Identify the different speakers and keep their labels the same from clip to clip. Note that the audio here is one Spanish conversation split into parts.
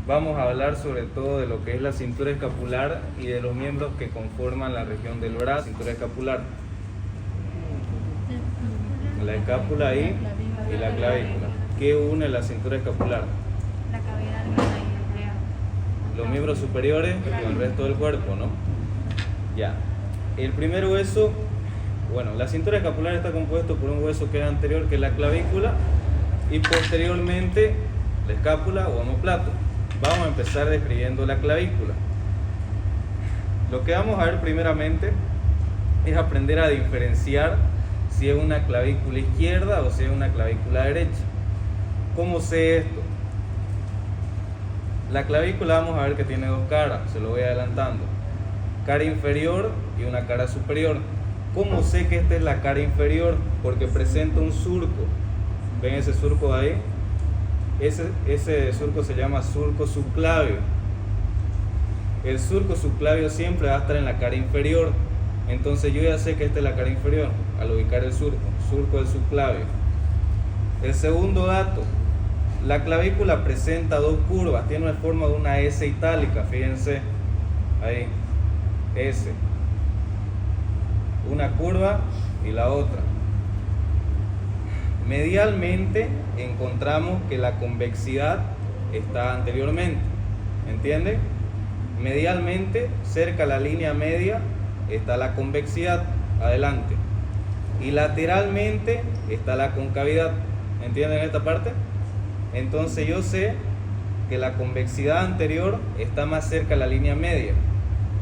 Speaker 1: vamos a hablar sobre todo de lo que es la cintura escapular y de los miembros que conforman la región del brazo. Cintura escapular, la escápula ahí y la clavícula. ¿Qué une la cintura escapular?
Speaker 2: La cavidad glenoidea.
Speaker 1: Los miembros superiores y el resto del cuerpo, ¿no? Ya. El primer hueso, bueno, la cintura escapular está compuesto por un hueso que es anterior, que es la clavícula, y posteriormente la escápula o omóplato. Vamos a empezar describiendo la clavícula. Lo que vamos a ver primeramente es aprender a diferenciar si es una clavícula izquierda o si es una clavícula derecha. ¿Cómo sé esto? La clavícula vamos a ver que tiene dos caras, se lo voy adelantando. Cara inferior y una cara superior. ¿Cómo sé que esta es la cara inferior? Porque presenta un surco. ¿Ven ese surco ahí? Ese surco se llama surco subclavio. El surco subclavio siempre va a estar en la cara inferior. Entonces yo ya sé que esta es la cara inferior al ubicar el surco del subclavio. El segundo dato, la clavícula presenta dos curvas, tiene la forma de una S itálica, fíjense ahí, S, una curva y la otra. Medialmente encontramos que la convexidad está anteriormente, ¿entiende? Medialmente, cerca a la línea media, está la convexidad, adelante, y lateralmente está la concavidad, ¿entienden esta parte? Entonces yo sé que la convexidad anterior está más cerca a la línea media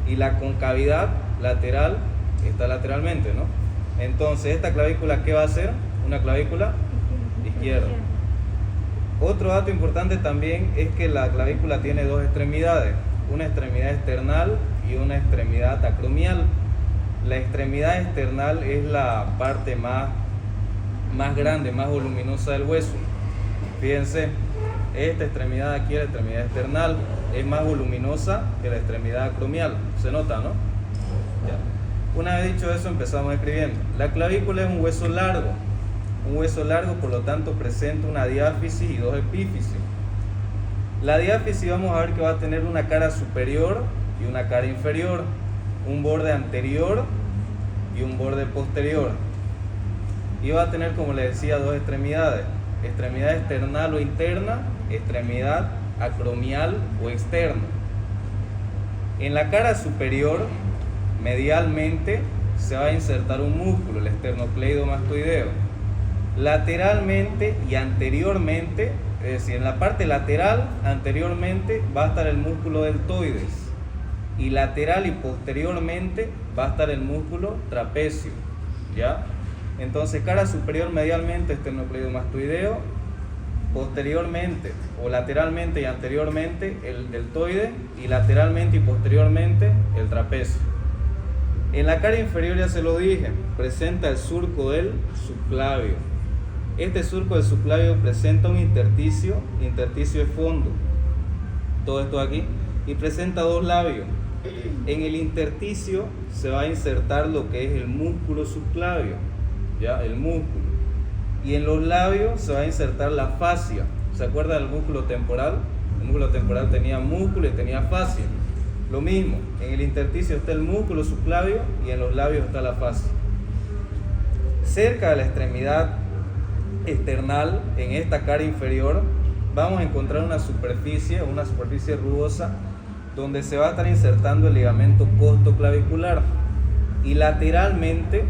Speaker 1: y la concavidad lateral está lateralmente, ¿no? Entonces esta clavícula, ¿qué va a ser? Una clavícula izquierda. Otro dato importante también es que la clavícula tiene dos extremidades, una extremidad external y una extremidad acromial. La extremidad external es la parte más grande, más voluminosa del hueso. Fíjense, esta extremidad aquí, la extremidad external, es más voluminosa que la extremidad acromial. ¿Se nota, no? Ya. Una vez dicho eso, empezamos escribiendo. La clavícula es un hueso largo, por lo tanto presenta una diáfisis y dos epífisis. La diáfisis vamos a ver que va a tener una cara superior y una cara inferior, un borde anterior y un borde posterior. Y va a tener, como les decía, dos extremidades: extremidad external o interna, extremidad acromial o externa. En la cara superior, medialmente, se va a insertar un músculo, el esternocleidomastoideo. Lateralmente y anteriormente, es decir, en la parte lateral, anteriormente, va a estar el músculo deltoides, y lateral y posteriormente va a estar el músculo trapecio, ¿ya? Entonces, cara superior medialmente, esternocleidomastoideo, posteriormente o lateralmente y anteriormente el deltoide, y lateralmente y posteriormente el trapecio. En la cara inferior, ya se lo dije, presenta el surco del subclavio. Este surco del subclavio presenta un intersticio de fondo, todo esto aquí, y presenta dos labios. En el intersticio se va a insertar lo que es el músculo subclavio, ¿ya? El músculo. Y en los labios se va a insertar la fascia. ¿Se acuerdan del músculo temporal? El músculo temporal tenía músculo y tenía fascia. Lo mismo, en el intersticio está el músculo subclavio y en los labios está la fascia. Cerca de la extremidad external, en esta cara inferior, vamos a encontrar una superficie rugosa, donde se va a estar insertando el ligamento costoclavicular. Y lateralmente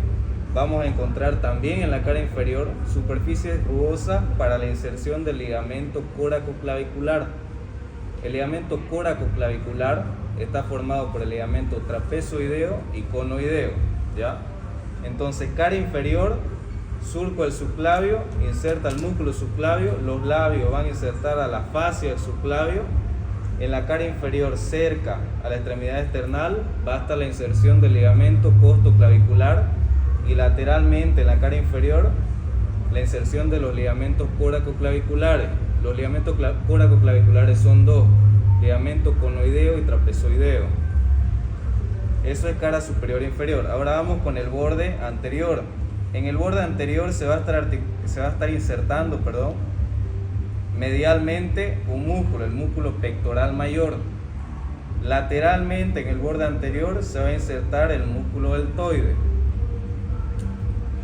Speaker 1: vamos a encontrar también en la cara inferior superficie rugosa para la inserción del ligamento coracoclavicular. El ligamento coracoclavicular está formado por el ligamento trapezoideo y conoideo, ¿ya? Entonces, cara inferior, surco del subclavio, inserta el músculo subclavio, los labios van a insertar a la fascia del subclavio. En la cara inferior, cerca a la extremidad external, va a estar la inserción del ligamento costoclavicular, y lateralmente en la cara inferior, la inserción de los ligamentos coracoclaviculares. Los ligamentos coracoclaviculares son dos: ligamento conoideo y trapezoideo. Eso es cara superior e inferior. Ahora vamos con el borde anterior. En el borde anterior se va a estar insertando medialmente un músculo, el músculo pectoral mayor. Lateralmente en el borde anterior se va a insertar el músculo deltoide.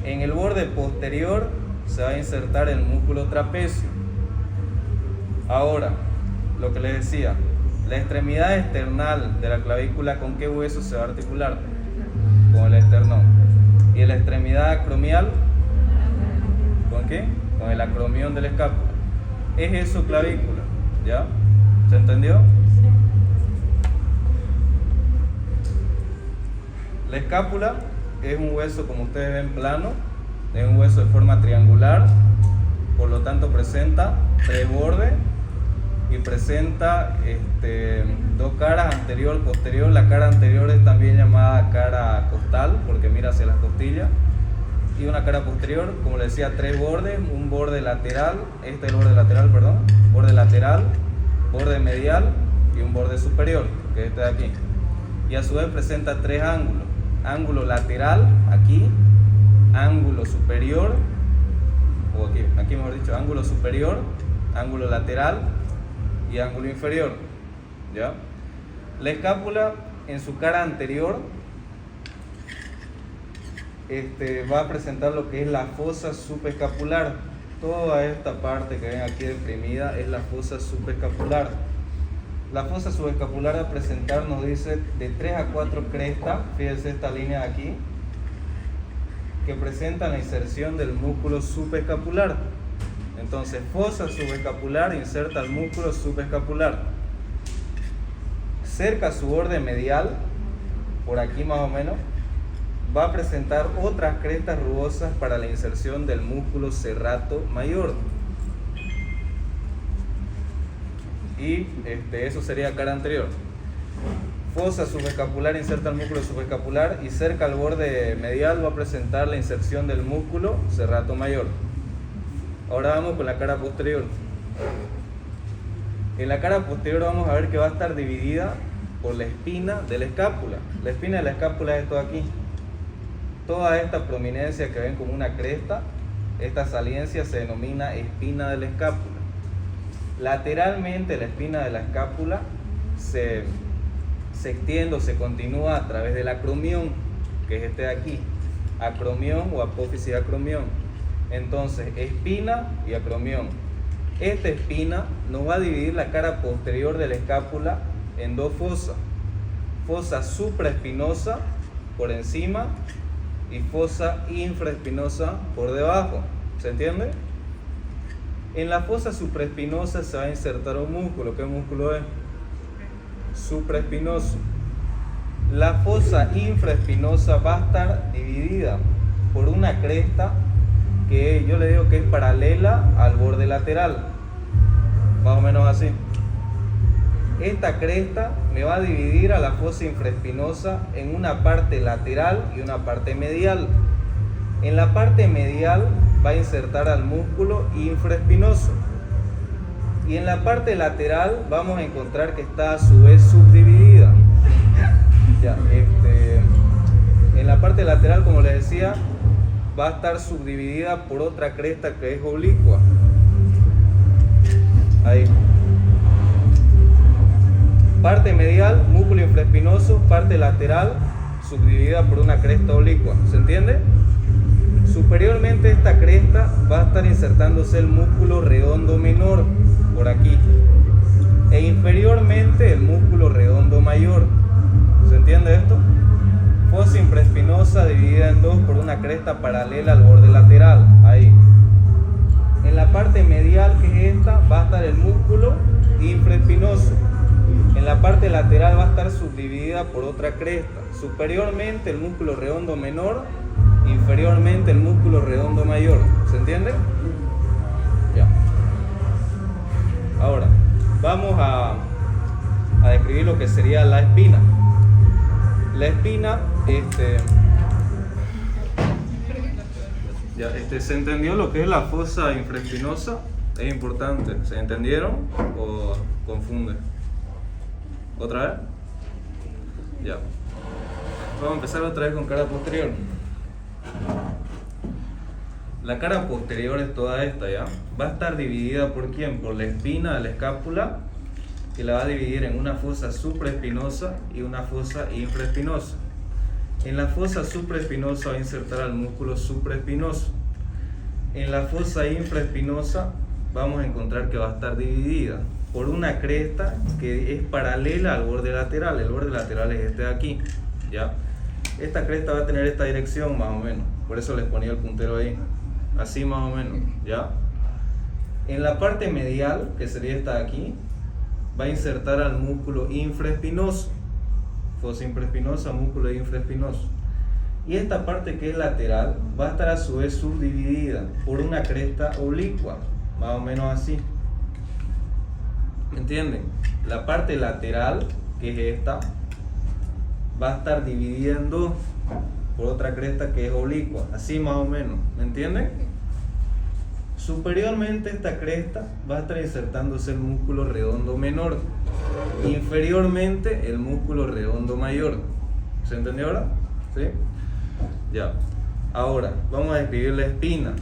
Speaker 1: En el borde posterior se va a insertar el músculo trapecio. Ahora, lo que les decía, la extremidad external de la clavícula, ¿con qué hueso se va a articular? Con el esternón. ¿Y la extremidad acromial? ¿Con qué? Con el acromión del escápula. Es eso clavícula, ¿ya? ¿Se entendió? La escápula es un hueso, como ustedes ven, plano, es un hueso de forma triangular, por lo tanto presenta 3 bordes y presenta dos caras, anterior y posterior. La cara anterior es también llamada cara costal porque mira hacia las costillas, y una cara posterior, como les decía, 3 bordes, un borde lateral, este es el borde lateral, perdón, borde lateral, borde medial y un borde superior, que es este de aquí, y a su vez presenta 3 ángulos: ángulo lateral aquí, ángulo superior, o aquí mejor dicho, ángulo superior, ángulo lateral y ángulo inferior, ¿ya? La escápula en su cara anterior va a presentar lo que es la fosa subescapular. Toda esta parte que ven aquí deprimida es la fosa subescapular. La fosa subescapular va a presentar, nos dice, de 3 a 4 crestas. Fíjense esta línea de aquí, que presenta la inserción del músculo subescapular. Entonces, fosa subescapular inserta el músculo subescapular. Cerca a su borde medial, por aquí más o menos, va a presentar otras crestas rugosas para la inserción del músculo serrato mayor. Y eso sería cara anterior. Fosa subescapular inserta el músculo subescapular, y cerca al borde medial va a presentar la inserción del músculo serrato mayor. Ahora vamos con la cara posterior. En la cara posterior vamos a ver que va a estar dividida por la espina de la escápula. La espina de la escápula es esto aquí. Toda esta prominencia que ven como una cresta, esta saliencia se denomina espina de la escápula. Lateralmente la espina de la escápula se extiende o se continúa a través del acromión, que es este de aquí, acromión o apófisis de acromión. Entonces, espina y acromión. Esta espina nos va a dividir la cara posterior de la escápula en 2 fosas: fosa supraespinosa por encima y fosa infraespinosa por debajo. ¿Se entiende? En la fosa supraespinosa se va a insertar un músculo. ¿Qué músculo es? Supraespinoso. La fosa infraespinosa va a estar dividida por una cresta que yo le digo que es paralela al borde lateral, más o menos así. Esta cresta me va a dividir a la fosa infraespinosa en una parte lateral y una parte medial. En la parte medial va a insertar al músculo infraespinoso, y en la parte lateral vamos a encontrar que está a su vez subdividida. Ya, en la parte lateral, como les decía, va a estar subdividida por otra cresta que es oblicua. Ahí. Parte medial, músculo infraespinoso; parte lateral, subdividida por una cresta oblicua. ¿Se entiende? Superiormente esta cresta va a estar insertándose el músculo redondo menor, por aquí, e inferiormente el músculo redondo mayor. ¿Se entiende esto? Fosa infraespinosa dividida en 2 por una cresta paralela al borde lateral. Ahí. En la parte medial, que es esta, va a estar el músculo infraespinoso. En la parte lateral va a estar subdividida por otra cresta. Superiormente el músculo redondo menor, inferiormente el músculo redondo mayor. ¿Se entiende? Ya. Ahora, vamos a describir lo que sería la espina. La espina, ¿se entendió lo que es la fosa infraespinosa? Es importante. ¿Se entendieron o confunde? ¿Otra vez? Ya. Vamos a empezar otra vez con cara posterior. La cara posterior es toda esta, ¿ya? Va a estar dividida ¿por quién? Por la espina de la escápula, que la va a dividir en una fosa supraespinosa y una fosa infraespinosa. En la fosa supraespinosa va a insertar al músculo supraespinoso. En la fosa infraespinosa vamos a encontrar que va a estar dividida por una cresta que es paralela al borde lateral. El borde lateral es este de aquí, ¿ya? Esta cresta va a tener esta dirección más o menos, por eso les ponía el puntero ahí, así más o menos, ¿ya? En la parte medial, que sería esta de aquí, va a insertar al músculo infraespinoso, fosa infraespinosa, músculo infraespinoso. Y esta parte que es lateral va a estar a su vez subdividida por una cresta oblicua, más o menos así. ¿Me entienden? La parte lateral, que es esta, va a estar dividida en dos por otra cresta que es oblicua, así más o menos. ¿Me entienden? Superiormente esta cresta va a estar insertándose el músculo redondo menor. Inferiormente el músculo redondo mayor. ¿Se entendió ahora? ¿Sí? Ya. Ahora vamos a escribir la espina.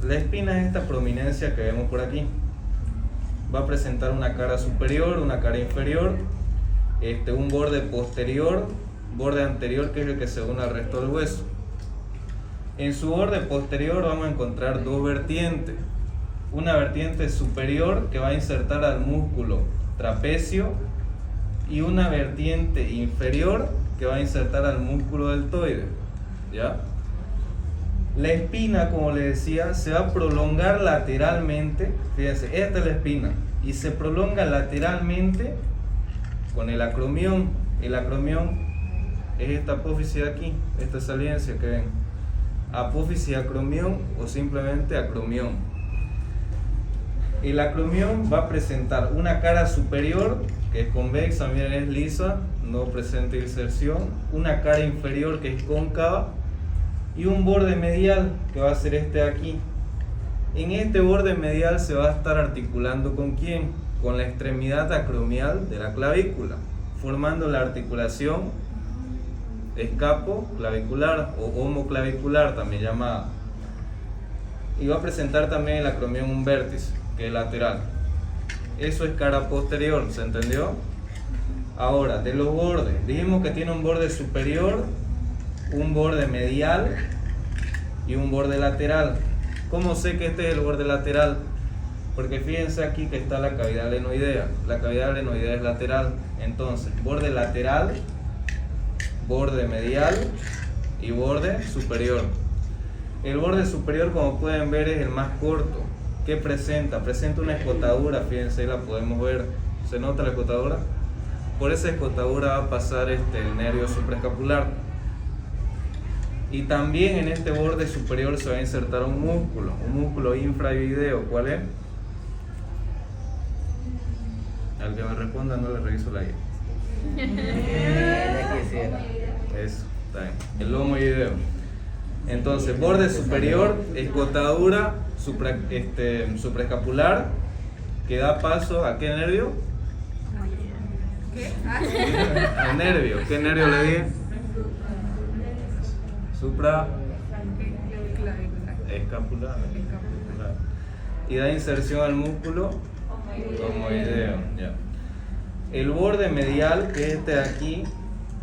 Speaker 1: La espina es esta prominencia que vemos por aquí. Va a presentar una cara superior, una cara inferior, un borde posterior, borde anterior, que es el que se une al resto del hueso. En su borde posterior vamos a encontrar dos vertientes. Una vertiente superior que va a insertar al músculo trapecio y una vertiente inferior que va a insertar al músculo deltoide, ¿ya? La espina, como les decía, se va a prolongar lateralmente. Fíjense, esta es la espina y se prolonga lateralmente con el acromión. El acromión es esta apófisis de aquí, esta saliencia que ven, apófisis acromión o simplemente acromión. El acromión va a presentar una cara superior que es convexa, miren, es lisa, no presenta inserción, una cara inferior que es cóncava y un borde medial que va a ser este de aquí. En este borde medial se va a estar articulando ¿con quién? Con la extremidad acromial de la clavícula, formando la articulación escapoclavicular o homoclavicular también llamada. Y va a presentar también el acromión un vértice, que es lateral. Eso es cara posterior, ¿se entendió? Ahora, de los bordes, dijimos que tiene un borde superior, un borde medial y un borde lateral. ¿Cómo sé que este es el borde lateral? Porque fíjense aquí que está la cavidad glenoidea. La cavidad glenoidea es lateral. Entonces, borde lateral, borde medial y borde superior. El borde superior, como pueden ver, es el más corto. ¿Qué presenta? Presenta una escotadura, fíjense, ahí la podemos ver. ¿Se nota la escotadura? Por esa escotadura va a pasar el nervio supraescapular. Y también en este borde superior se va a insertar un músculo infravideo. ¿Cuál es? Al que me responda no le reviso la guía. Eso, está bien. El lomoideo. Entonces, borde superior, escotadura supraescapular, que da paso ¿a qué nervio?
Speaker 2: ¿Qué?
Speaker 1: Al nervio. ¿Qué nervio le dije? Supraescapular. Y da inserción al músculo lomoideo. Ya. El borde medial, que es este de aquí,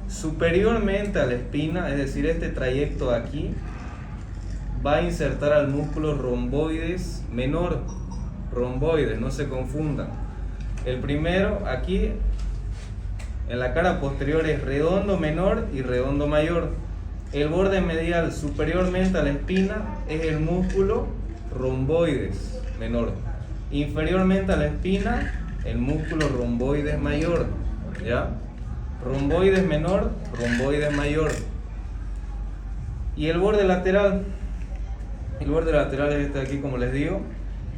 Speaker 1: superiormente a la espina, es decir, este trayecto de aquí, va a insertar al músculo romboides menor. Romboides, no se confundan. El primero aquí en la cara posterior es redondo menor y redondo mayor. El borde medial superiormente a la espina es el músculo romboides menor. Inferiormente a la espina, el músculo romboides mayor, ¿ya? Romboides menor, romboides mayor. Y el borde lateral es este de aquí, como les digo.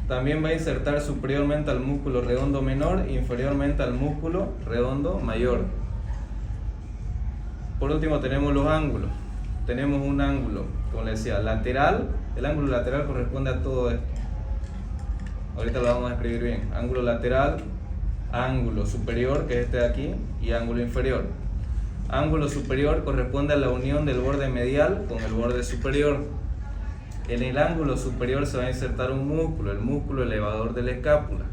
Speaker 1: También va a insertar superiormente al músculo redondo menor e inferiormente al músculo redondo mayor. Por último tenemos los ángulos. Tenemos un ángulo, como les decía, lateral. El ángulo lateral corresponde a todo esto. Ahorita lo vamos a escribir bien. Ángulo lateral, ángulo superior, que es este de aquí, y ángulo inferior. Ángulo superior corresponde a la unión del borde medial con el borde superior. En el ángulo superior se va a insertar un músculo, el músculo elevador de la escápula.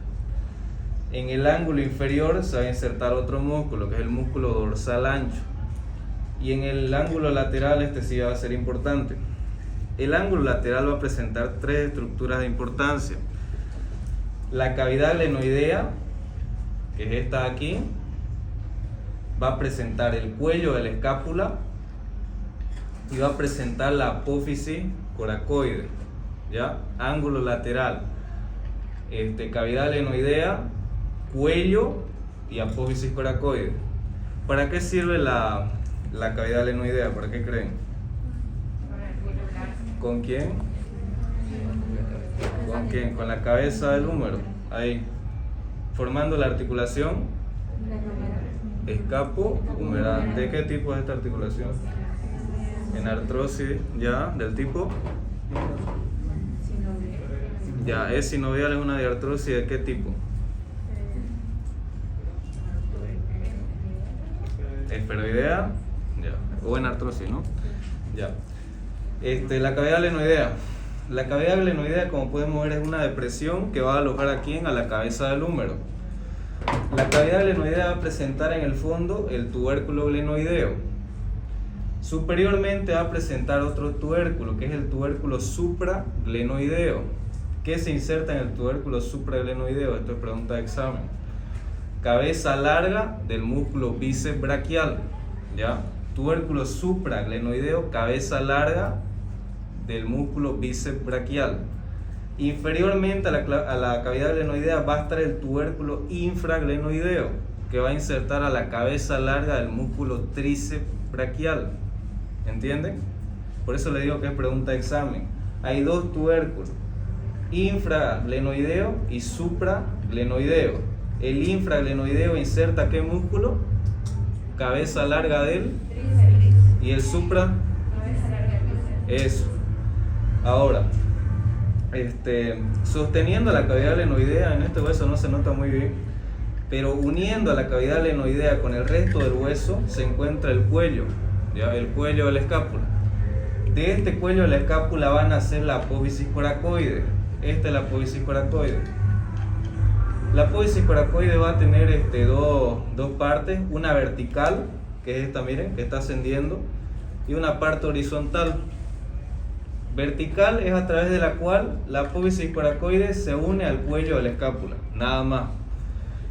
Speaker 1: En el ángulo inferior se va a insertar otro músculo, que es el músculo dorsal ancho. Y en el ángulo lateral, este sí va a ser importante. El ángulo lateral va a presentar tres estructuras de importancia. La cavidad glenoidea, que es esta de aquí, va a presentar el cuello de la escápula y va a presentar la apófisis coracoide, ¿ya? Ángulo lateral, cavidad glenoidea, cuello y apófisis coracoide. ¿Para qué sirve la cavidad glenoidea? ¿Para qué creen? ¿Con quién? ¿Con quién? Con la cabeza del húmero, ahí, formando la articulación escapo-humeral. ¿De qué tipo es esta articulación? En artrosis, ya, del tipo. Ya, es sinovial, es una diartrosis ¿de qué tipo? Esferoidea, ya, o en artrosis, ¿no? Ya. La cavidad glenoidea. La cavidad glenoidea, como podemos ver, es una depresión que va a alojar aquí a la cabeza del húmero. La cavidad glenoidea va a presentar en el fondo el tubérculo glenoideo. Superiormente va a presentar otro tubérculo, que es el tubérculo supraglenoideo. ¿Qué se inserta en el tubérculo supraglenoideo? Esto es pregunta de examen. Cabeza larga del músculo bíceps braquial, ¿ya? Tubérculo supraglenoideo, cabeza larga del músculo bíceps braquial. Inferiormente a la cavidad glenoidea va a estar el tubérculo infraglenoideo, que va a insertar a la cabeza larga del músculo tríceps braquial. ¿Entienden? Por eso le digo que es pregunta de examen. Hay dos tubérculos, infraglenoideo y supraglenoideo. El infraglenoideo inserta ¿qué músculo? Cabeza larga del, y el supra, eso. Ahora, sosteniendo la cavidad glenoidea, en este hueso no se nota muy bien, pero uniendo a la cavidad glenoidea con el resto del hueso se encuentra el cuello, ¿ya? El cuello de la escápula. De este cuello de la escápula van a nacer la apófisis coracoide. Esta es la apófisis coracoide. La apófisis coracoide va a tener dos partes, una vertical, que es esta, miren, que está ascendiendo, y una parte horizontal. Vertical es a través de la cual la apófisis coracoide se une al cuello de la escápula, nada más.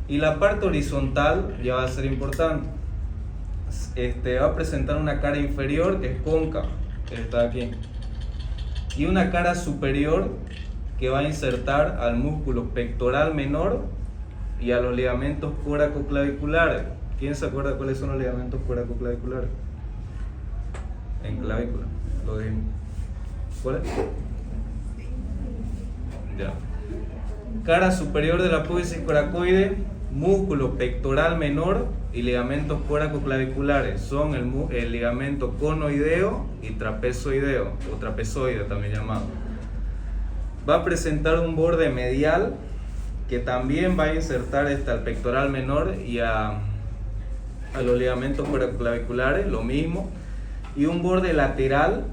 Speaker 1: Y la parte horizontal ya va a ser importante. Va a presentar una cara inferior que es cóncava, que está aquí, y una cara superior que va a insertar al músculo pectoral menor y a los ligamentos coracoclaviculares. ¿Quién se acuerda cuáles son los ligamentos coracoclaviculares? En clavícula, lo dijimos. ¿Cuál es? Ya. Cara superior de la apófisis coracoide, músculo pectoral menor y ligamentos coracoclaviculares. Son el ligamento conoideo y trapezoideo, o trapezoide también llamado. Va a presentar un borde medial que también va a insertar al pectoral menor y a los ligamentos coracoclaviculares, lo mismo. Y un borde lateral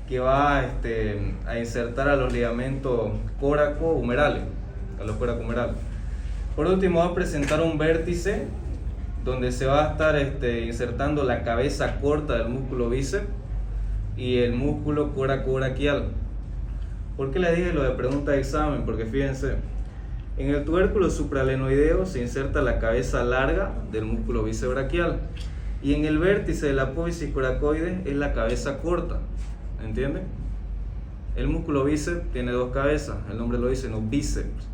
Speaker 1: que va a insertar a los ligamentos coracohumerales, a los coracohumerales. Por último, va a presentar un vértice donde se va a estar insertando la cabeza corta del músculo bíceps y el músculo coracobraquial. ¿Por qué les dije lo de pregunta de examen? Porque fíjense, en el tubérculo supraglenoideo se inserta la cabeza larga del músculo bíceps braquial y en el vértice de la apófisis coracoide es la cabeza corta. ¿Entienden? El músculo bíceps tiene dos cabezas, el nombre lo dice, no bíceps.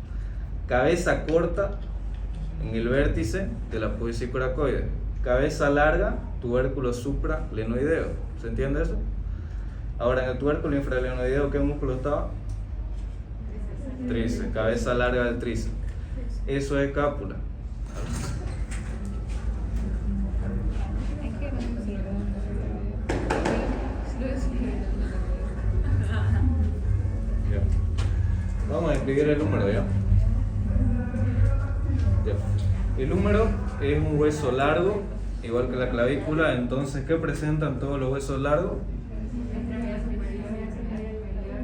Speaker 1: Cabeza corta en el vértice de la apófisis coracoide, cabeza larga, tubérculo supraglenoideo. ¿Se entiende eso? Ahora, en el tubérculo infraglenoideo, ¿qué músculo estaba? Tríceps, cabeza larga del tríceps. Eso es escápula. Vamos a escribir el húmero ya. El húmero es un hueso largo, igual que la clavícula. Entonces, ¿qué presentan todos los huesos largos?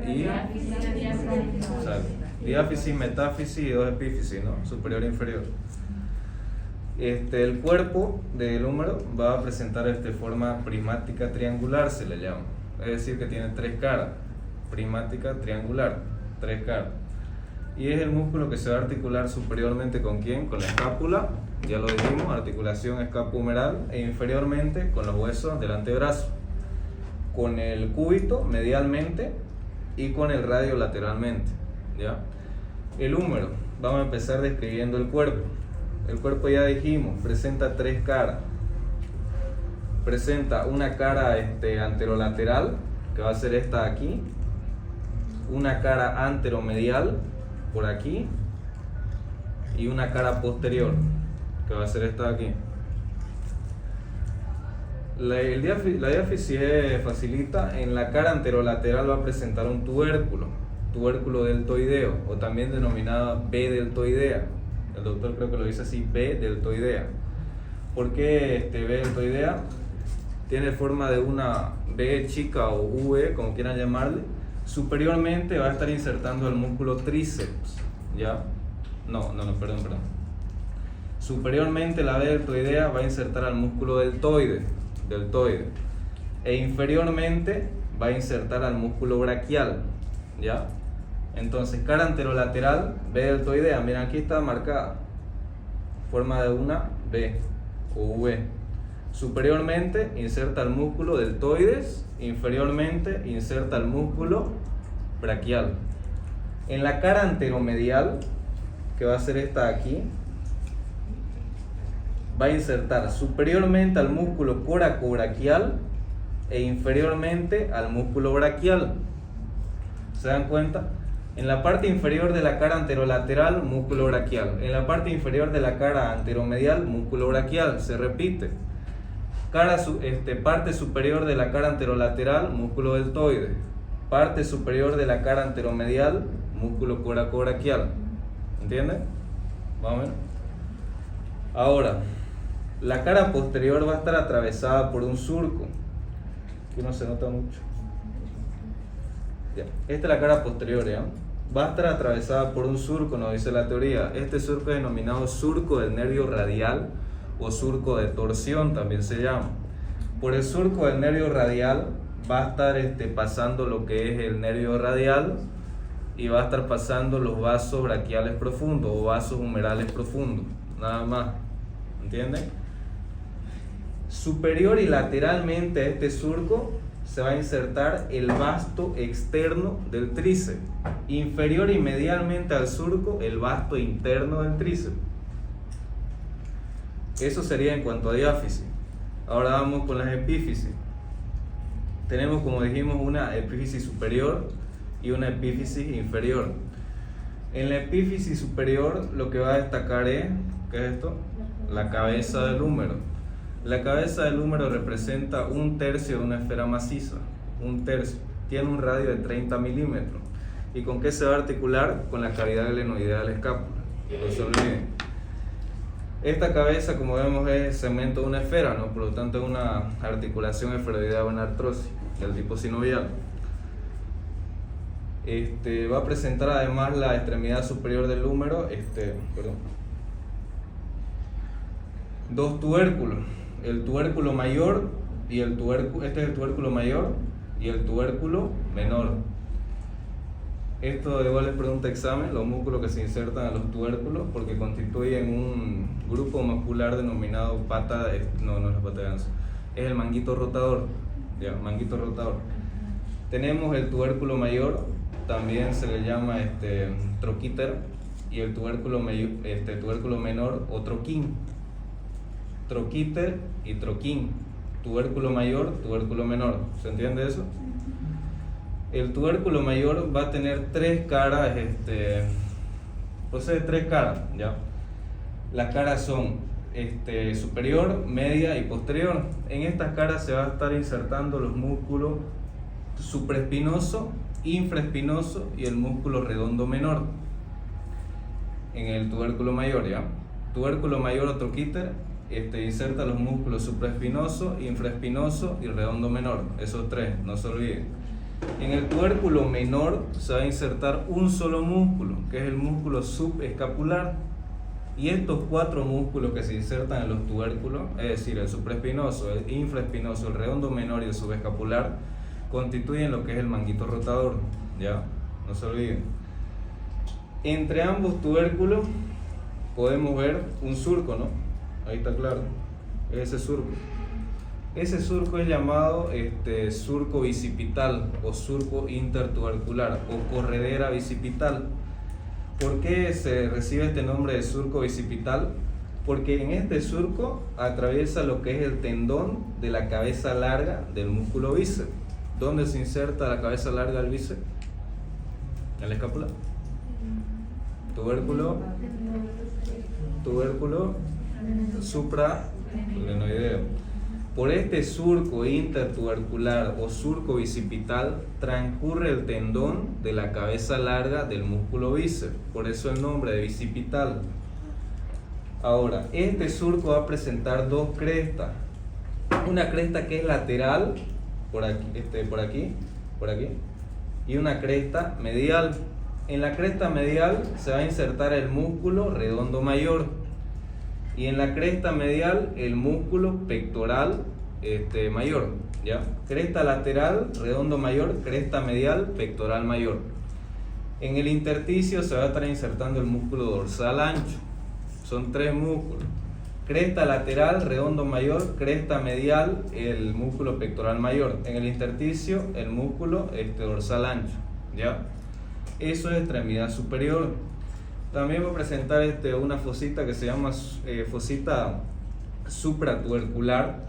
Speaker 1: y exacto, diáfisis, metáfisis y dos epífisis, ¿no? Superior e inferior. El cuerpo del húmero va a presentar forma prismática triangular, se le llama. Es decir, que tiene tres caras. Prismática triangular, tres caras. Y es el músculo que se va a articular superiormente ¿con quién? Con la escápula, ya lo dijimos, articulación escapumeral, e inferiormente con los huesos del antebrazo, con el cúbito medialmente y con el radio lateralmente, ¿ya? El húmero, vamos a empezar describiendo el cuerpo. El cuerpo, ya dijimos, presenta tres caras. Presenta una cara anterolateral, que va a ser esta aquí, una cara anteromedial por aquí y una cara posterior, que va a ser esta de aquí. La diáfisis facilita. En la cara anterolateral va a presentar un tubérculo deltoideo, o también denominado B deltoidea. El doctor creo que lo dice así, B deltoidea. ¿Por qué B deltoidea? Tiene forma de una B chica o V, como quieran llamarle. Superiormente va a estar insertando el músculo tríceps, ¿ya? Perdón. Superiormente la B deltoidea va a insertar al músculo deltoide, e inferiormente va a insertar al músculo braquial, ¿ya? Entonces, cara anterolateral, B deltoidea, miren aquí está marcada, forma de una B o V. Superiormente inserta el músculo deltoides, inferiormente inserta el músculo braquial. En la cara anteromedial, que va a ser esta aquí, va a insertar superiormente al músculo coracobraquial e inferiormente al músculo braquial. ¿Se dan cuenta? En la parte inferior de la cara anterolateral, músculo braquial. En la parte inferior de la cara anteromedial, músculo braquial. Se repite. Parte superior de la cara anterolateral, músculo deltoide. Parte superior de la cara anteromedial, músculo coracobraquial. ¿Entienden? Vamos a ver. Ahora, la cara posterior va a estar atravesada por un surco, que no se nota mucho. Ya. Esta es la cara posterior, ¿ya? Va a estar atravesada por un surco, nos dice la teoría. Este surco es denominado surco del nervio radial o surco de torsión, también se llama. Por el surco del nervio radial va a estar pasando lo que es el nervio radial, y va a estar pasando los vasos braquiales profundos o vasos humerales profundos, nada más. ¿Entienden? Superior y lateralmente a este surco se va a insertar el vasto externo del tríceps. Inferior y medialmente al surco, el vasto interno del tríceps. Eso sería en cuanto a diáfisis. Ahora vamos con las epífisis. Tenemos, como dijimos, una epífisis superior y una epífisis inferior. En la epífisis superior lo que va a destacar es, ¿qué es esto? La cabeza del húmero. La cabeza del húmero representa 1/3 de una esfera maciza, 1/3. Tiene un radio de 30 milímetros. ¿Y con qué se va a articular? Con la cavidad glenoidea de la escápula. No se olviden. Esta cabeza, como vemos, es segmento de una esfera, ¿no? Por lo tanto es una articulación esferoidea o una artrosis del tipo sinovial. Va a presentar además la extremidad superior del húmero, dos tubérculos, el tubérculo mayor y el tubérculo, este es el tubérculo mayor y el tubérculo menor. Esto igual les pregunta examen, los músculos que se insertan a los tubérculos, porque constituyen un grupo muscular denominado pata, no es la pata de ganso, es el manguito rotador, ya, manguito rotador. Tenemos el tubérculo mayor, también se le llama troquíter, y el tubérculo menor o troquín. Troquíter y troquín, tubérculo mayor, tubérculo menor. ¿Se entiende eso? El tubérculo mayor va a tener tres caras, posee tres caras, ¿ya? Las caras son superior, media y posterior. En estas caras se va a estar insertando los músculos supraespinoso, infraespinoso y el músculo redondo menor. En el tubérculo mayor, ¿ya? Tubérculo mayor o troquíter inserta los músculos supraespinoso, infraespinoso y redondo menor. Esos tres, no se olviden. En el tubérculo menor se va a insertar un solo músculo, que es el músculo subescapular. Y estos 4 músculos que se insertan en los tubérculos, es decir, el supraespinoso, el infraespinoso, el redondo menor y el subescapular, constituyen lo que es el manguito rotador. Ya, no se olviden. Entre ambos tubérculos podemos ver un surco, ¿no? Ahí está claro, ese surco. Ese surco es llamado surco bicipital o surco intertubercular o corredera bicipital. ¿Por qué se recibe este nombre de surco bicipital? Porque en este surco atraviesa lo que es el tendón de la cabeza larga del músculo bíceps. ¿Dónde se inserta la cabeza larga del bíceps? En la escápula. Tubérculo supraglenoideo. Por este surco intertubercular o surco bicipital transcurre el tendón de la cabeza larga del músculo bíceps, por eso el nombre de bicipital. Ahora, este surco va a presentar 2 crestas, una cresta que es lateral, por aquí, y una cresta medial. En la cresta medial se va a insertar el músculo redondo mayor, y en la cresta medial el músculo pectoral mayor, ¿ya? Cresta lateral, redondo mayor, cresta medial, pectoral mayor. En el intersticio se va a estar insertando el músculo dorsal ancho. Son 3 músculos: cresta lateral, redondo mayor, cresta medial, el músculo pectoral mayor. En el intersticio el músculo dorsal ancho, ¿ya? Eso es extremidad superior. También voy a presentar una fosita que se llama fosita supratubercular.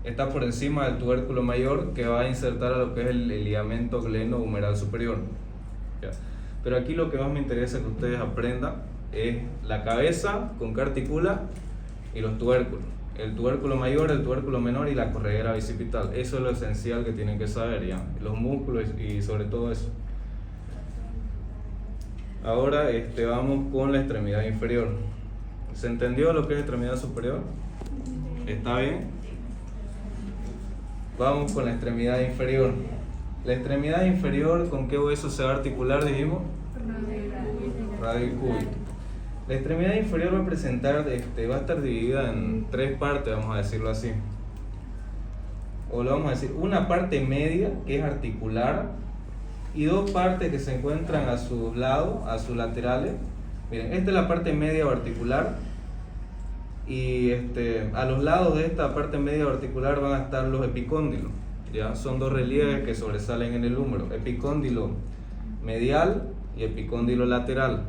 Speaker 1: Está por encima del tubérculo mayor, que va a insertar a lo que es el ligamento glenohumeral superior. ¿Ya? Pero aquí lo que más me interesa que ustedes aprendan es la cabeza con qué articula y los tubérculos. El tubérculo mayor, el tubérculo menor y la corredera bicipital. Eso es lo esencial que tienen que saber, ¿ya? Los músculos y sobre todo eso. Ahora vamos con la extremidad inferior. ¿Se entendió lo que es extremidad superior? ¿Está bien? Vamos con la extremidad inferior. La extremidad inferior, ¿con qué hueso se va a articular, dijimos? Radio y cúbito. La extremidad inferior va a presentar, va a estar dividida en 3 partes, vamos a decirlo así. O lo vamos a decir, una parte media, que es articular, y 2 partes que se encuentran a sus lados, a sus laterales. Miren, esta es la parte media o articular, y a los lados de esta parte media o articular van a estar los epicóndilos, ¿ya? Son 2 relieves que sobresalen en el húmero: epicóndilo medial y epicóndilo lateral.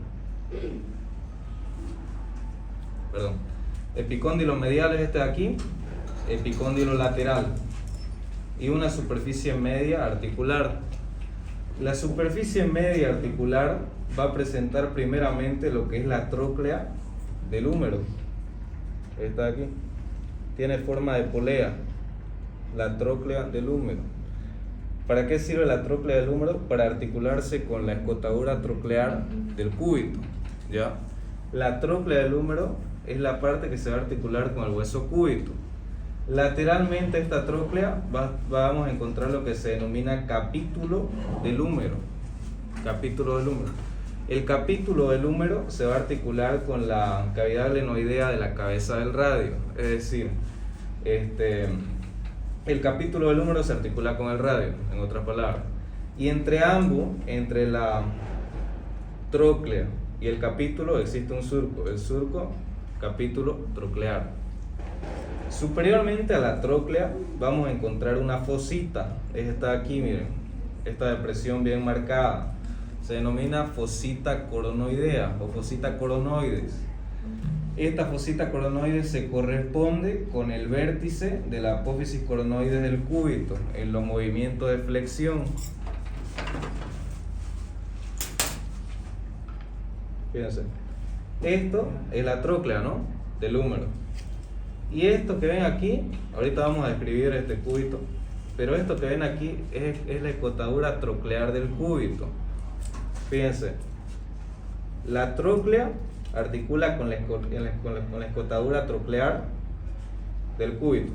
Speaker 1: Perdón, epicóndilo medial es este de aquí, epicóndilo lateral, y una superficie media articular. La superficie media articular va a presentar primeramente lo que es la tróclea del húmero. Esta de aquí tiene forma de polea, la tróclea del húmero. ¿Para qué sirve la tróclea del húmero? Para articularse con la escotadura troclear del cúbito, ¿ya? La tróclea del húmero es la parte que se va a articular con el hueso cúbito. Lateralmente a esta tróclea vamos a encontrar lo que se denomina capítulo del húmero. Capítulo del húmero. El capítulo del húmero se va a articular con la cavidad glenoidea de la cabeza del radio. Es decir, el capítulo del húmero se articula con el radio, en otras palabras. Y entre ambos, entre la tróclea y el capítulo, existe un surco. El surco capítulo troclear. Superiormente a la tróclea vamos a encontrar una fosita. Es esta de aquí, miren, esta depresión bien marcada. Se denomina fosita coronoidea o fosita coronoides. Esta fosita coronoides se corresponde con el vértice de la apófisis coronoides del cúbito en los movimientos de flexión. Fíjense, esto es la tróclea, ¿no? Del húmero. Y esto que ven aquí, ahorita vamos a describir este cúbito, pero esto que ven aquí es la escotadura troclear del cúbito. Fíjense, la tróclea articula con la escotadura troclear del cúbito.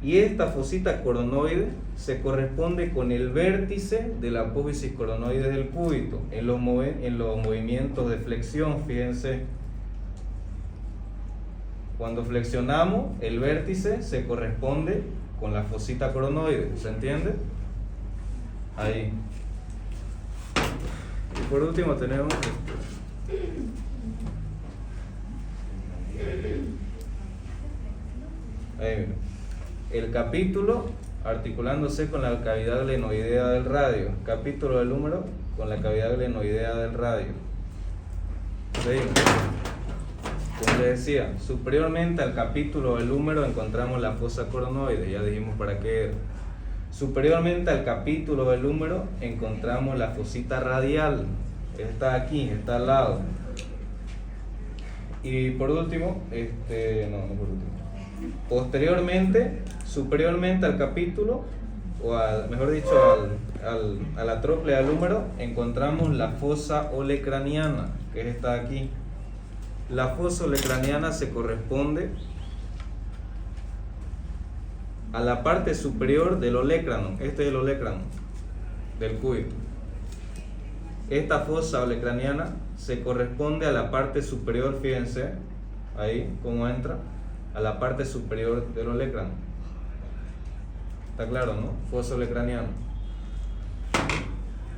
Speaker 1: Y esta fosita coronoide se corresponde con el vértice de la apófisis coronoide del cúbito en los movimientos de flexión. Fíjense, cuando flexionamos, el vértice se corresponde con la fosita coronoide. ¿Se entiende? Ahí. Y por último tenemos ahí, mira. El capítulo articulándose con la cavidad glenoidea del radio. Capítulo del húmero con la cavidad glenoidea del radio. Seguimos. Como les decía, superiormente al capítulo del húmero encontramos la fosa coronoide, ya dijimos para qué era. Superiormente al capítulo del húmero encontramos la fosita radial, está aquí, está al lado. Y por último, posteriormente, superiormente al capítulo, mejor dicho, a la tróclea del húmero, encontramos la fosa olecraniana, que es esta de aquí. La fosa olecraniana se corresponde a la parte superior del olecrano. Este es el olecrano del cúbito. Esta fosa olecraniana se corresponde a la parte superior, fíjense, ahí cómo entra, a la parte superior del olecrano. ¿Está claro, no? Fosa olecraniana.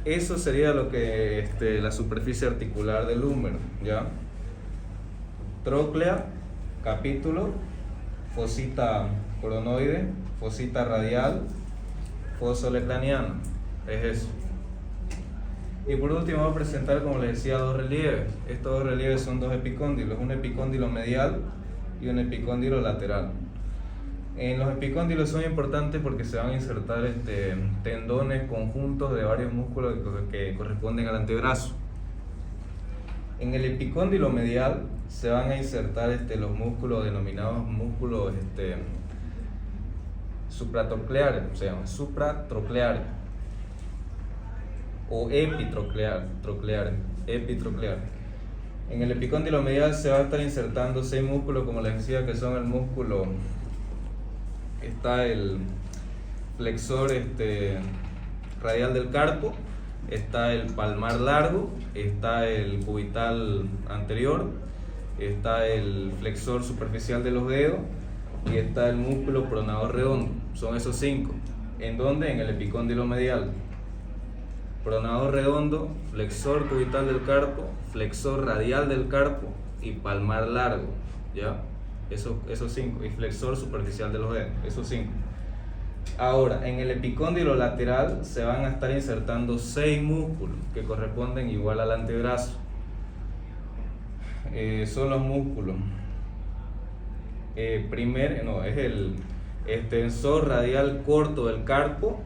Speaker 1: Eso sería lo que la superficie articular del húmero, ¿ya? Tróclea, capítulo, fosita coronoide, fosita radial, fosa olecraniana. Es eso. Y por último voy a presentar, como les decía, dos relieves. Estos dos relieves son dos epicóndilos, un epicóndilo medial y un epicóndilo lateral. En los epicóndilos son importantes porque se van a insertar tendones conjuntos de varios músculos que corresponden al antebrazo. En el epicóndilo medial se van a insertar los músculos denominados músculos supratrocleares, se llama supratrocleares o epitrocleares. En el epicóndilo medial se va a estar insertando 6 músculos, como les decía, que son el músculo, está el flexor radial del carpo, está el palmar largo, está el cubital anterior, está el flexor superficial de los dedos y está el músculo pronador redondo. Son esos 5. ¿En dónde? En el epicóndilo medial. Pronador redondo, flexor cubital del carpo, flexor radial del carpo y palmar largo, ¿ya? Esos 5. Y flexor superficial de los dedos, esos 5. Ahora, en el epicóndilo lateral se van a estar insertando 6 músculos que corresponden igual al antebrazo. Son los músculos. Es el extensor radial corto del carpo,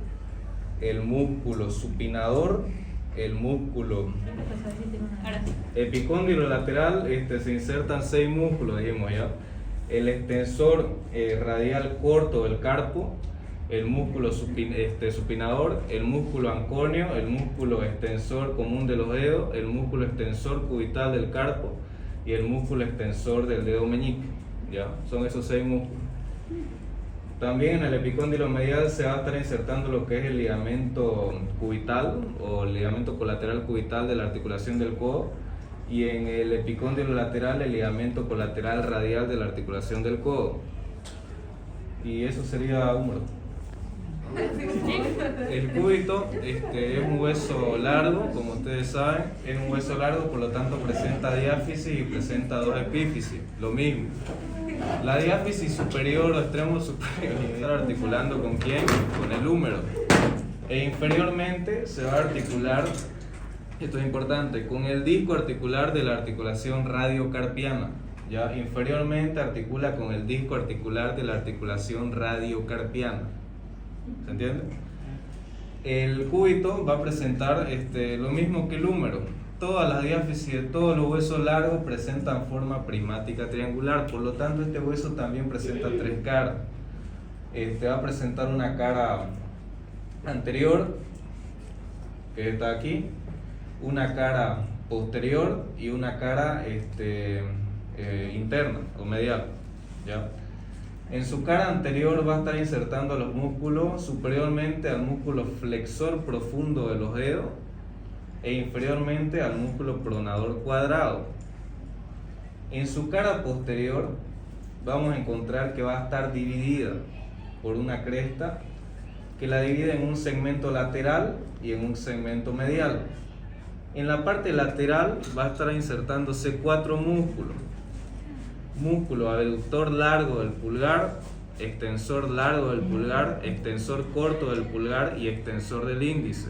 Speaker 1: el músculo supinador, el músculo epicóndilo lateral. Se insertan 6 músculos, dijimos ya. El extensor radial corto del carpo, el músculo supinador, el músculo anconio, el músculo extensor común de los dedos, el músculo extensor cubital del carpo y el músculo extensor del dedo meñique. ¿Ya? Son esos 6 músculos. También en el epicóndilo medial se va a estar insertando lo que es el ligamento cubital o el ligamento colateral cubital de la articulación del codo, y en el epicóndilo lateral el ligamento colateral radial de la articulación del codo. Y eso sería húmero. El cúbito es un hueso largo, como ustedes saben, es un hueso largo, por lo tanto presenta diáfisis y presenta 2 epífisis, lo mismo. La diáfisis superior o extremo superior va a estar articulando ¿con quién? Con el húmero. E inferiormente se va a articular, esto es importante, con el disco articular de la articulación radiocarpiana. Ya inferiormente articula con el disco articular de la articulación radiocarpiana. ¿Se entiende? El cúbito va a presentar lo mismo que el húmero. Todas las diáfisis de todos los huesos largos presentan forma prismática triangular, por lo tanto este hueso también presenta 3 caras. Va a presentar una cara anterior, que está aquí, una cara posterior y una cara interna o medial, ¿ya? En su cara anterior va a estar insertando los músculos superiormente al músculo flexor profundo de los dedos e inferiormente al músculo pronador cuadrado. En su cara posterior vamos a encontrar que va a estar dividida por una cresta que la divide en un segmento lateral y en un segmento medial. En la parte lateral va a estar insertándose 4 músculos. Músculo abductor largo del pulgar, extensor largo del pulgar, extensor corto del pulgar y extensor del índice.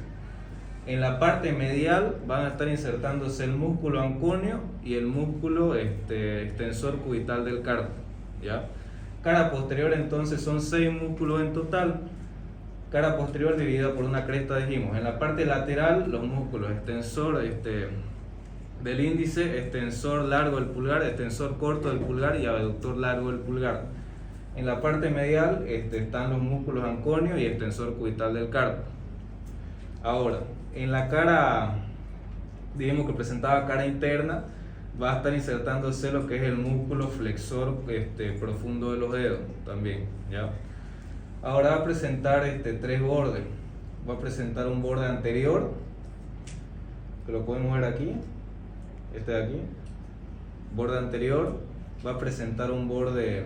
Speaker 1: En la parte medial van a estar insertándose el músculo anconio y el músculo extensor cubital del carpo, ¿ya? Cara posterior entonces son 6 músculos en total. Cara posterior dividida por una cresta, dijimos. En la parte lateral los músculos extensor del índice, extensor largo del pulgar, extensor corto del pulgar y abductor largo del pulgar. En la parte medial están los músculos anconio y extensor cubital del carpo. Ahora, en la cara, digamos que presentaba cara interna, va a estar insertándose lo que es el músculo flexor profundo de los dedos también, ¿ya? Ahora va a presentar 3 bordes. Va a presentar un borde anterior, que lo podemos ver aquí, este de aquí, borde anterior. Va a presentar un borde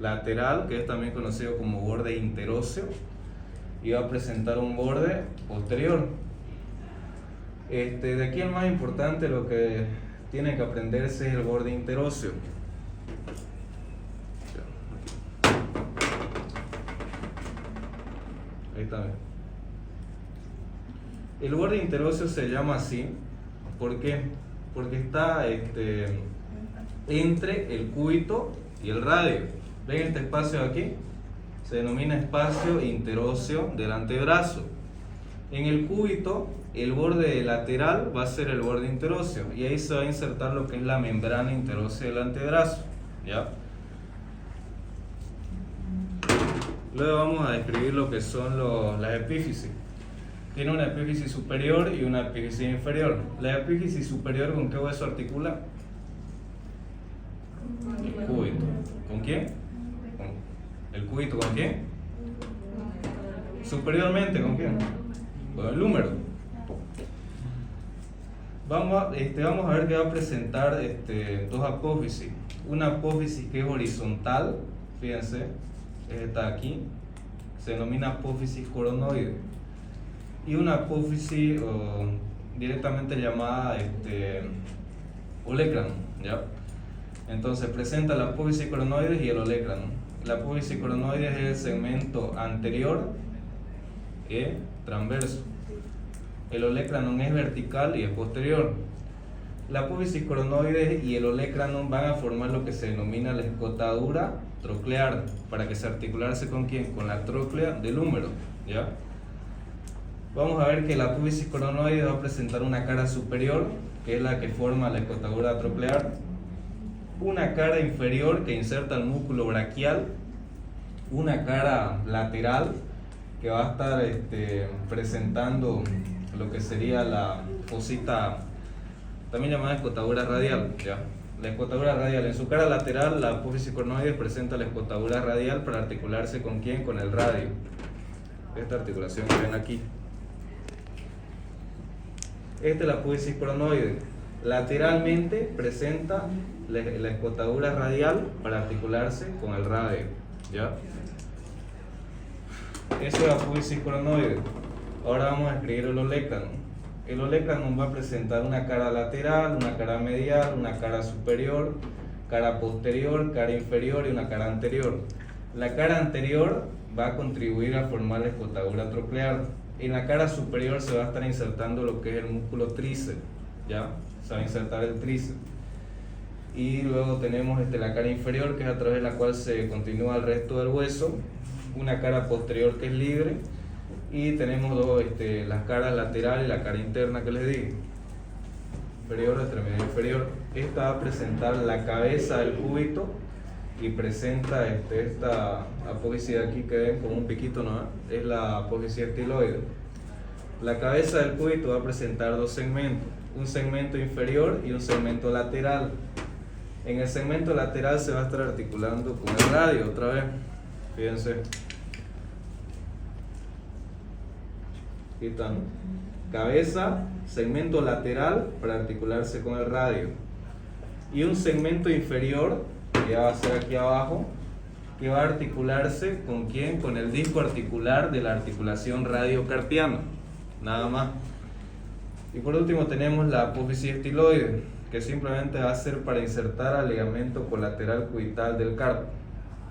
Speaker 1: lateral, que es también conocido como borde interóseo, y va a presentar un borde posterior. De aquí el más importante, lo que tienen que aprenderse es el borde interóseo. Ahí está. El borde interóseo se llama así, ¿por qué? Porque está entre el cúbito y el radio. ¿Ven este espacio de aquí? Se denomina espacio interóseo del antebrazo. En el cúbito, el borde lateral va a ser el borde interóseo y ahí se va a insertar lo que es la membrana interósea del antebrazo, ¿ya? Luego vamos a describir lo que son las epífisis. Tiene una epífisis superior y una epífisis inferior. La epífisis superior, ¿con qué hueso articula? El cúbito. ¿Con quién? ¿El cúbito con quién? Superiormente, ¿con quién? Con el húmero. Vamos a ver que va a presentar 2 apófisis. Una apófisis que es horizontal, fíjense, es esta de aquí, se denomina apófisis coronoide. Y una apófisis directamente llamada olecranon, ¿ya? Entonces presenta la apófisis coronoide y el olecranon. La apófisis coronoide es el segmento anterior transverso. El olecranon es vertical y es posterior. La apófisis coronoide y el olecranon van a formar lo que se denomina la escotadura troclear, para que se articularse con quién, con la tróclea del húmero, ¿ya? Vamos a ver que la apófisis coronoide va a presentar una cara superior, que es la que forma la escotadura troclear, una cara inferior que inserta el músculo braquial, una cara lateral que va a estar presentando lo que sería la fosita, también llamada escotadura radial, ¿ya? La escotadura radial, en su cara lateral la apófisis coronoide presenta la escotadura radial para articularse con quién, con el radio. Esta articulación que ven aquí. Esta es la apófisis coronoide. Lateralmente presenta la escotadura radial para articularse con el radio, ¿ya? Eso es la apófisis coronoide. Ahora vamos a escribir el olecranon. El olecranon va a presentar una cara lateral, una cara medial, una cara superior, cara posterior, cara inferior y una cara anterior. La cara anterior va a contribuir a formar la escotadura troclear. En la cara superior se va a estar insertando lo que es el músculo tríceps, ¿ya? Se va a insertar el tríceps. Y luego tenemos la cara inferior, que es a través de la cual se continúa el resto del hueso. Una cara posterior que es libre. Y tenemos las caras lateral y la cara interna que les digo. Inferior, extremidad inferior. Esta va a presentar la cabeza del cúbito y presenta esta apófisis de aquí que ven como un piquito, ¿no? Es la apófisis estiloide. La cabeza del cúbito va a presentar 2 segmentos, un segmento inferior y un segmento lateral. En el segmento lateral se va a estar articulando con el radio otra vez. Fíjense. Aquí están. Cabeza, segmento lateral para articularse con el radio. Y un segmento inferior, que ya va a ser aquí abajo, que va a articularse ¿con quién? Con el disco articular de la articulación radiocarpiana. Nada más. Y por último tenemos la apófisis estiloide, que simplemente va a ser para insertar al ligamento colateral cubital del carpo.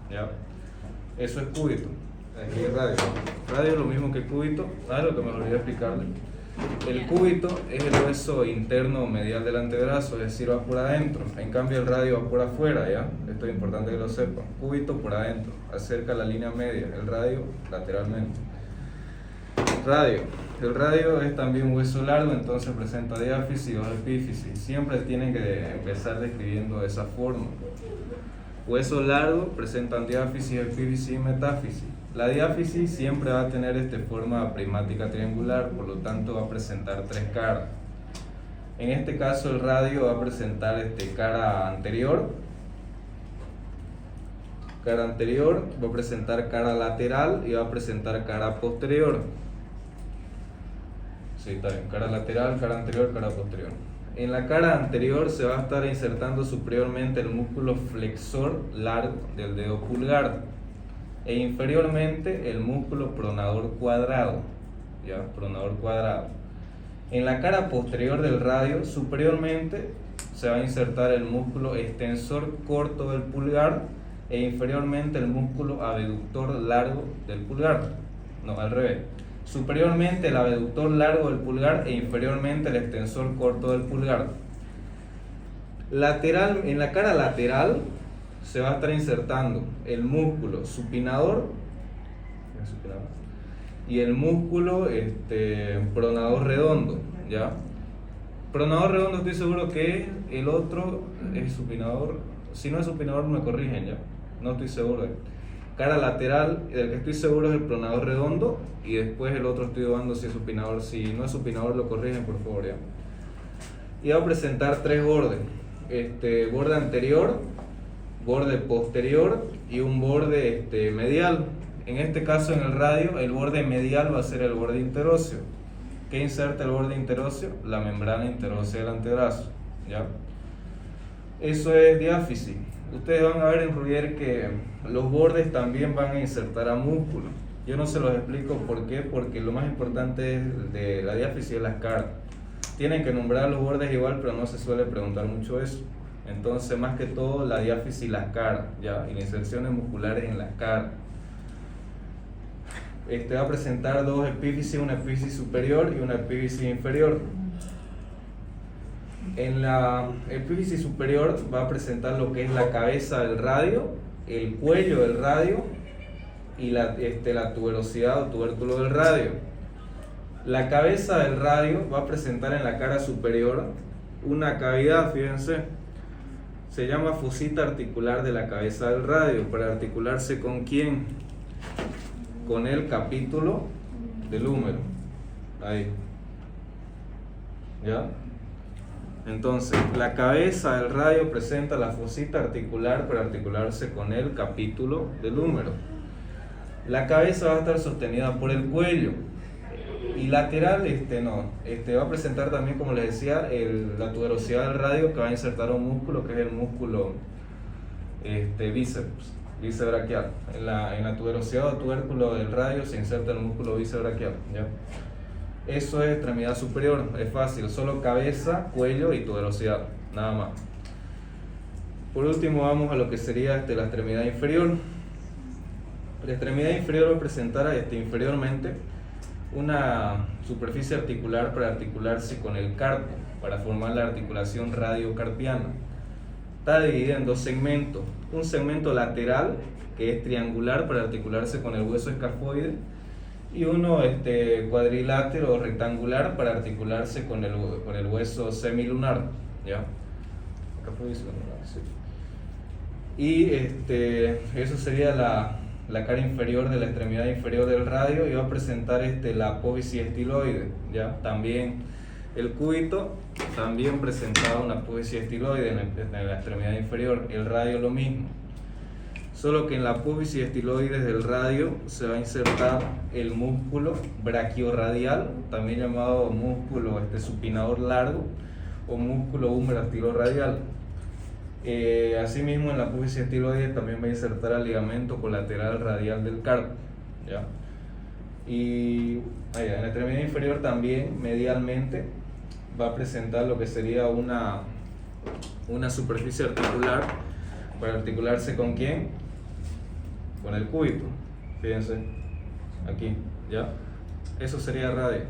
Speaker 1: ¿Ya? Eso es cúbito. Aquí es radio. Radio es lo mismo que cúbito. Lo que me olvidé explicarle. El cúbito es el hueso interno medial del antebrazo, es decir, va por adentro. En cambio el radio va por afuera, ¿ya? Esto es importante que lo sepan. Cúbito por adentro, acerca la línea media. El radio lateralmente. Radio. El radio es también un hueso largo, entonces presenta diáfisis y dos epífisis. Siempre tienen que empezar describiendo de esa forma. Hueso largo presentan diáfisis, epífisis y metáfisis. La diáfisis siempre va a tener forma prismática triangular, por lo tanto va a presentar tres caras. En este caso el radio va a presentar cara anterior, va a presentar cara lateral y va a presentar cara posterior. Sí, está bien, cara lateral, cara anterior, cara posterior. En la cara anterior se va a estar insertando superiormente el músculo flexor largo del dedo pulgar e inferiormente el músculo pronador cuadrado, ¿ya? Pronador cuadrado. En la cara posterior del radio, superiormente se va a insertar el músculo extensor corto del pulgar e inferiormente el músculo abductor largo del pulgar. No, al revés. Superiormente el abductor largo del pulgar e inferiormente el extensor corto del pulgar. En la cara lateral se va a estar insertando el músculo supinador y el músculo pronador redondo, ¿ya? Pronador redondo estoy seguro que el otro es supinador. Si no es supinador me corrigen, ¿ya? No estoy seguro. Cara lateral, del que estoy seguro es el pronador redondo, y después el otro estoy dudando si es supinador. Si no es supinador lo corrigen, por favor, ¿ya? Y va a presentar tres bordes. Borde anterior, borde posterior y un borde medial. En este caso en el radio el borde medial va a ser el borde interóseo. ¿Qué inserta el borde interóseo? La membrana interósea del antebrazo, ¿ya? Eso es diáfisis. Ustedes van a ver en Rubier que los bordes también van a insertar a músculo. Yo no se los explico por qué, porque lo más importante de la diáfisis es las caras. Tienen que nombrar los bordes igual, pero no se suele preguntar mucho eso. Entonces, más que todo, la diáfisis y las caras, ¿ya? Y las inserciones musculares en las caras. Va a presentar dos epífisis, una epífisis superior y una epífisis inferior. En la epífisis superior va a presentar lo que es la cabeza del radio, el cuello del radio y la tuberosidad o tubérculo del radio. La cabeza del radio va a presentar en la cara superior una cavidad, fíjense, se llama fosita articular de la cabeza del radio, para articularse ¿con quién? Con el capítulo del húmero. Ahí. ¿Ya? Entonces, la cabeza del radio presenta la fosita articular para articularse con el capítulo del húmero. La cabeza va a estar sostenida por el cuello. Y lateral, va a presentar también, como les decía, la tuberosidad del radio, que va a insertar un músculo que es el músculo bíceps braquial. En la tuberosidad o tubérculo del radio se inserta el músculo bíceps braquial, ¿ya? Eso es extremidad superior, es fácil, solo cabeza, cuello y tuberosidad, nada más. Por último vamos a lo que sería la extremidad inferior. La extremidad inferior va a presentar inferiormente una superficie articular para articularse con el carpo, para formar la articulación radiocarpiana. Está dividida en dos segmentos, un segmento lateral que es triangular para articularse con el hueso escafoide y uno cuadrilátero o rectangular para articularse con el hueso semilunar, ¿ya? Sí. Y eso sería la cara inferior de la extremidad inferior del radio, y va a presentar la apófisis estiloide, ¿ya? También El cúbito también presentaba una apófisis estiloide en la extremidad inferior, el radio lo mismo, solo que en la apófisis estiloide del radio se va a insertar el músculo braquiorradial, también llamado músculo supinador largo o músculo húmero estiloradial. Asimismo, en la apófisis estiloide también va a insertar el ligamento colateral radial del carpo, ¿ya? Y en la extremidad inferior también medialmente va a presentar lo que sería una superficie articular para articularse con ¿quién? Con el cúbito, fíjense aquí, ¿ya? Eso sería radio.